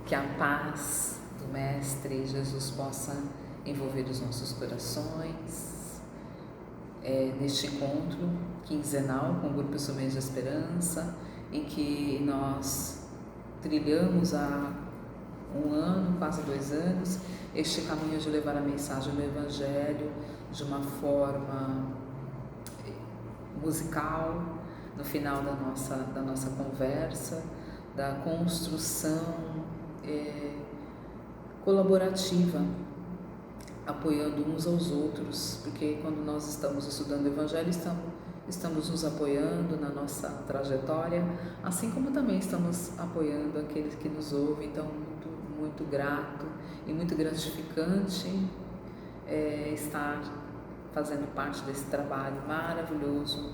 Que a paz do Mestre Jesus possa envolver os nossos corações neste encontro quinzenal com o Grupo Sumês de Esperança, em que nós trilhamos há 1 ano, quase 2 anos, este caminho de levar a mensagem do Evangelho de uma forma musical, no final da nossa conversa, da construção colaborativa, apoiando uns aos outros, porque quando nós estamos estudando o Evangelho, estamos nos apoiando na nossa trajetória, assim como também estamos apoiando aqueles que nos ouvem. Então, muito grato e muito gratificante estar fazendo parte desse trabalho maravilhoso.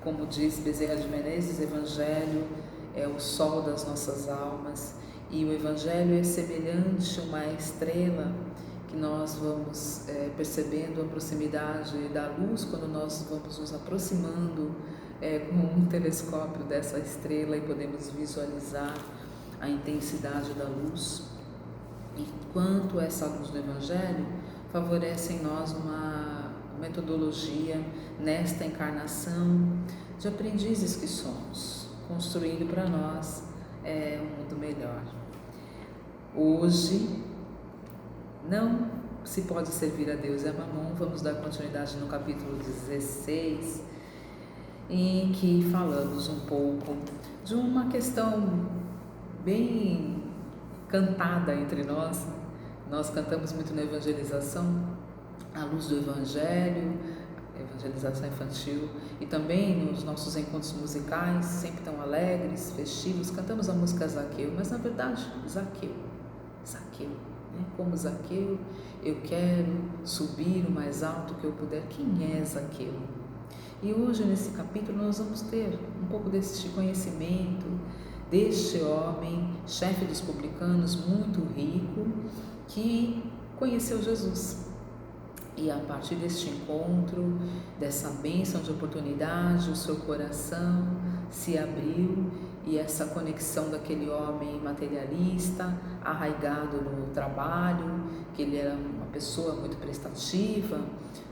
Como diz Bezerra de Menezes, o Evangelho é o sol das nossas almas, e o Evangelho é semelhante a uma estrela que nós vamos percebendo a proximidade da luz quando nós vamos nos aproximando com um telescópio dessa estrela, e podemos visualizar a intensidade da luz. E quanto essa luz do Evangelho favorece em nós uma metodologia nesta encarnação de aprendizes que somos, construindo para nós um mundo melhor. Hoje, não se pode servir a Deus e a Mamon. Vamos dar continuidade no capítulo 16, em que falamos um pouco de uma questão bem cantada entre nós. Nós cantamos muito na evangelização, à luz do Evangelho, evangelização infantil, e também nos nossos encontros musicais, sempre tão alegres, festivos, cantamos a música Zaqueu, mas na verdade, Zaqueu, né? Como Zaqueu, eu quero subir o mais alto que eu puder. Quem é Zaqueu? E hoje, nesse capítulo, nós vamos ter um pouco deste conhecimento deste homem, chefe dos publicanos, muito rico, que conheceu Jesus. E a partir deste encontro, dessa bênção de oportunidade, o seu coração se abriu, e essa conexão daquele homem materialista, arraigado no trabalho, que ele era uma pessoa muito prestativa,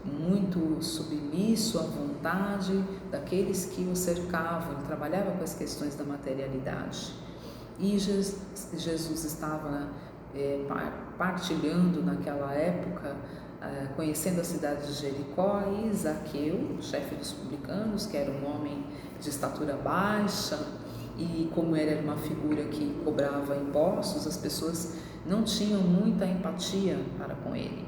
muito submisso à vontade daqueles que o cercavam. Ele trabalhava com as questões da materialidade. E Jesus estava partilhando naquela época, conhecendo a cidade de Jericó, e Zaqueu, chefe dos publicanos, que era um homem de estatura baixa, e como ele era uma figura que cobrava impostos, as pessoas não tinham muita empatia para com ele.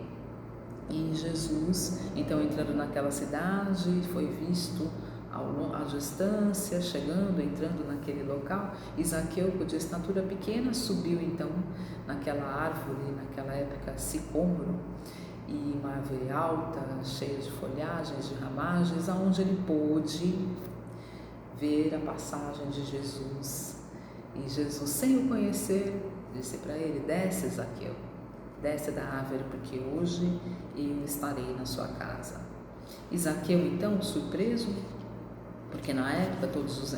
E Jesus, então, entrando naquela cidade, foi visto à distância, entrando naquele local, e Zaqueu, de estatura pequena, subiu então naquela árvore, naquela época sicômoro, e uma árvore alta, cheia de folhagens, de ramagens, aonde ele pôde ver a passagem de Jesus. E Jesus, sem o conhecer, disse para ele: desce, Zaqueu, desce da árvore, porque hoje eu estarei na sua casa. E Zaqueu, então, surpreso, porque na época todos os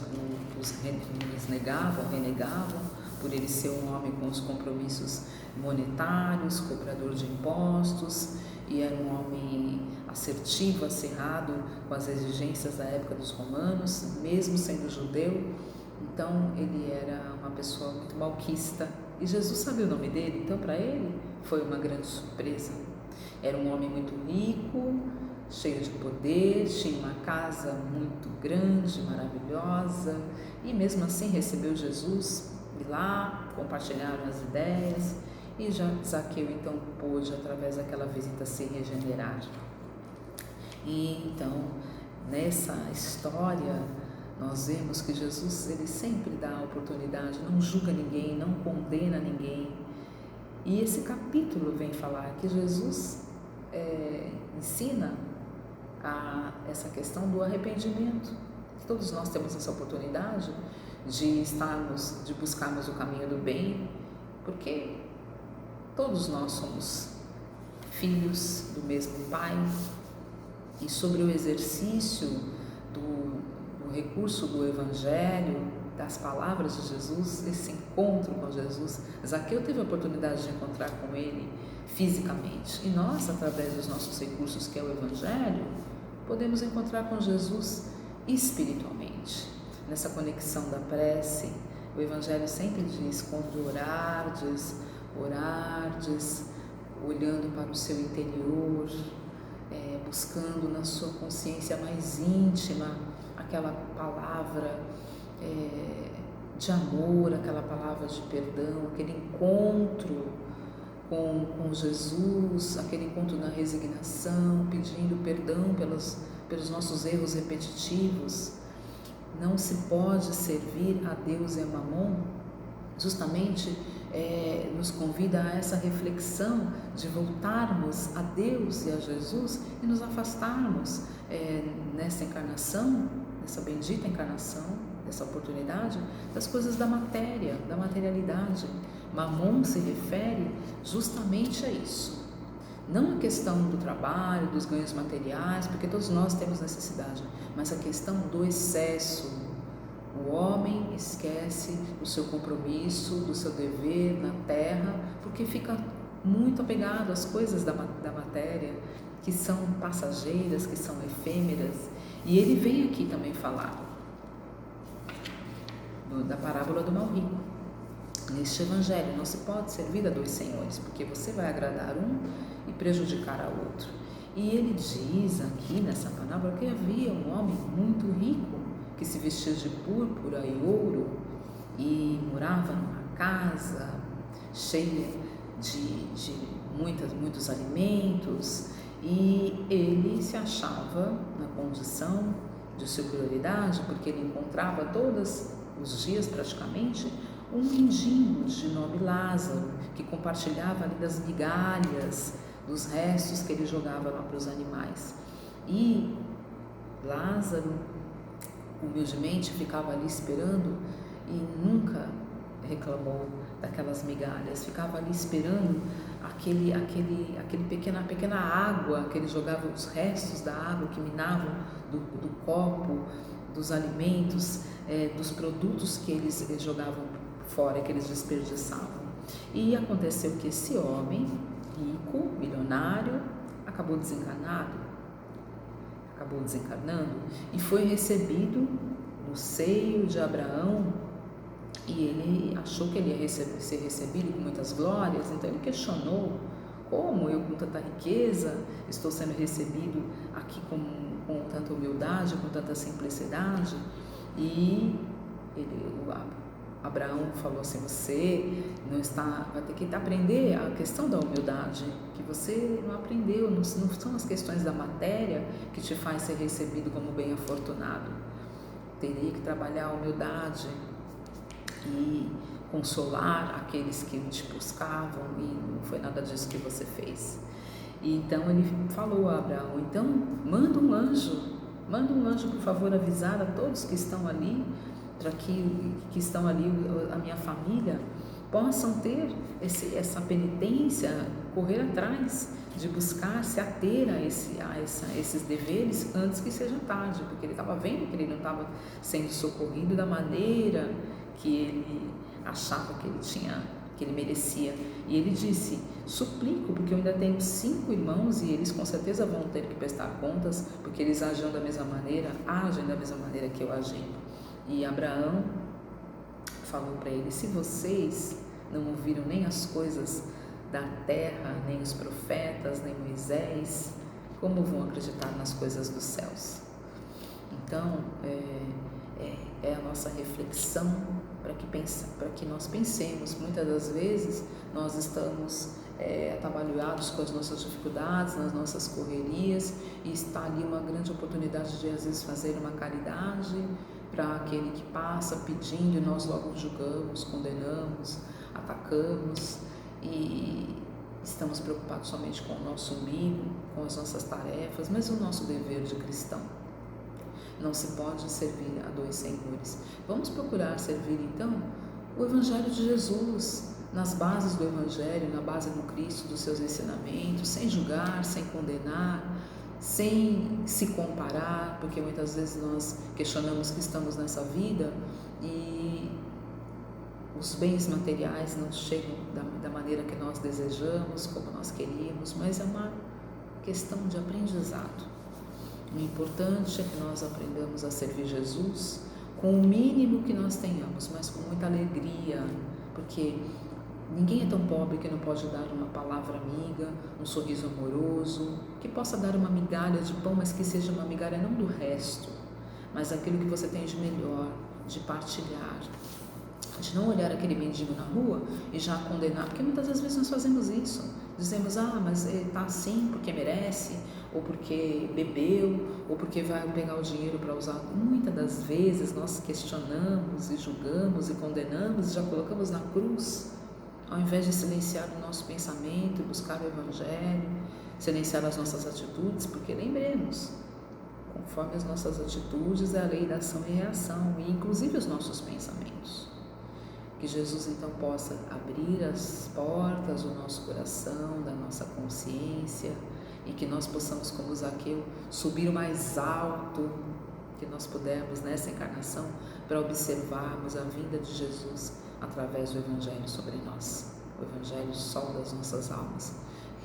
renegavam, por ele ser um homem com os compromissos monetários, cobrador de impostos, e era um homem assertivo, acirrado com as exigências da época dos romanos, mesmo sendo judeu. Então ele era uma pessoa muito malquista, e Jesus sabia o nome dele, então para ele foi uma grande surpresa. Era um homem muito rico, cheio de poder, tinha uma casa muito grande, maravilhosa, e mesmo assim recebeu Jesus, e lá compartilharam as ideias, e Zaqueu então pôde, através daquela visita, se regenerar. E então, nessa história, nós vemos que Jesus, ele sempre dá a oportunidade, não julga ninguém, não condena ninguém. E esse capítulo vem falar que Jesus ensina essa questão do arrependimento. Todos nós temos essa oportunidade de buscarmos o caminho do bem, porque todos nós somos filhos do mesmo Pai, e sobre o exercício do recurso do Evangelho, das palavras de Jesus, esse encontro com Jesus. Zaqueu teve a oportunidade de encontrar com ele fisicamente, e nós, através dos nossos recursos, que é o Evangelho, podemos encontrar com Jesus espiritualmente. Nessa conexão da prece, o Evangelho sempre diz: quando orardes, olhando para o seu interior, buscando na sua consciência mais íntima aquela palavra de amor, aquela palavra de perdão, aquele encontro com Jesus, aquele encontro na resignação, pedindo perdão pelos nossos erros repetitivos. Não se pode servir a Deus e a Mamon, justamente nos convida a essa reflexão de voltarmos a Deus e a Jesus e nos afastarmos nessa encarnação, nessa bendita encarnação, dessa oportunidade, das coisas da matéria, da materialidade. Mamon se refere justamente a isso. Não a questão do trabalho, dos ganhos materiais, porque todos nós temos necessidade, mas a questão do excesso. O homem esquece do seu compromisso, do seu dever na terra, porque fica muito apegado às coisas da matéria, que são passageiras, que são efêmeras. E ele vem aqui também falar da parábola do mal rico. Neste evangelho não se pode servir a dois senhores, porque você vai agradar um e prejudicar a outro. E ele diz aqui nessa parábola que havia um homem muito rico que se vestia de púrpura e ouro e morava numa casa cheia de muitos alimentos, e ele se achava na condição de superioridade, porque ele encontrava todos os dias praticamente um mendigo de nome Lázaro, que compartilhava ali das migalhas, dos restos que ele jogava lá para os animais. E Lázaro humildemente ficava ali esperando e nunca reclamou daquelas migalhas, ficava ali esperando aquela pequena água que ele jogava, os restos da água que minavam do copo, dos alimentos, dos produtos que eles jogavam fora, que eles desperdiçavam. E aconteceu que esse homem rico, milionário, acabou desencarnando e foi recebido no seio de Abraão, e ele achou que ele ia ser recebido com muitas glórias. Então ele questionou: como eu, com tanta riqueza, estou sendo recebido aqui com tanta humildade, com tanta simplicidade? E Abraão falou assim: você vai ter que aprender a questão da humildade, que você não aprendeu, não são as questões da matéria que te faz ser recebido como bem afortunado. Teria que trabalhar a humildade e consolar aqueles que te buscavam, e não foi nada disso que você fez. E então ele falou a Abraão: então manda um anjo, por favor, avisar a todos que estão ali, para que estão ali, a minha família, possam ter essa penitência, correr atrás de buscar se ater a esses deveres antes que seja tarde, porque ele estava vendo que ele não estava sendo socorrido da maneira que ele achava que ele merecia. E ele disse: suplico, porque eu ainda tenho 5 irmãos e eles com certeza vão ter que prestar contas, porque eles agem da mesma maneira que eu agi. E Abraão falou para ele: se vocês não ouviram nem as coisas da terra, nem os profetas, nem Moisés, como vão acreditar nas coisas dos céus? Então, é a nossa reflexão para que nós pensemos. Muitas das vezes nós estamos atabalhoados com as nossas dificuldades, nas nossas correrias, e está ali uma grande oportunidade de às vezes fazer uma caridade para aquele que passa pedindo, e nós logo julgamos, condenamos, atacamos, e estamos preocupados somente com o nosso umbigo, com as nossas tarefas, mas o nosso dever de cristão. Não se pode servir a dois senhores. Vamos procurar servir então o Evangelho de Jesus, nas bases do Evangelho, na base do Cristo, dos seus ensinamentos, sem julgar, sem condenar, sem se comparar, porque muitas vezes nós questionamos que estamos nessa vida e os bens materiais não chegam da maneira que nós desejamos, como nós queríamos, mas é uma questão de aprendizado. O importante é que nós aprendamos a servir Jesus com o mínimo que nós tenhamos, mas com muita alegria, porque ninguém é tão pobre que não pode dar uma palavra amiga, um sorriso amoroso, que possa dar uma migalha de pão, mas que seja uma migalha não do resto, mas aquilo que você tem de melhor, de partilhar, de não olhar aquele mendigo na rua e já condenar, porque muitas das vezes nós fazemos isso, dizemos, mas ele está assim porque merece, ou porque bebeu, ou porque vai pegar o dinheiro para usar. Muitas das vezes nós questionamos e julgamos e condenamos e já colocamos na cruz, ao invés de silenciar o nosso pensamento e buscar o Evangelho, silenciar as nossas atitudes, porque lembremos, conforme as nossas atitudes é a lei da ação e reação, e inclusive os nossos pensamentos. Que Jesus então possa abrir as portas do nosso coração, da nossa consciência, e que nós possamos, como Zaqueu, subir o mais alto que nós pudermos nessa encarnação para observarmos a vinda de Jesus através do Evangelho sobre nós. O Evangelho, sol das nossas almas,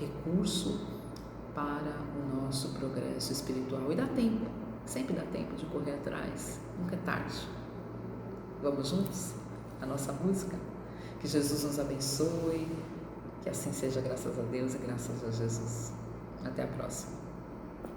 recurso para o nosso progresso espiritual. E dá tempo, sempre dá tempo de correr atrás, nunca é tarde. Vamos juntos? A nossa música? Que Jesus nos abençoe, que assim seja, graças a Deus e graças a Jesus. Até a próxima.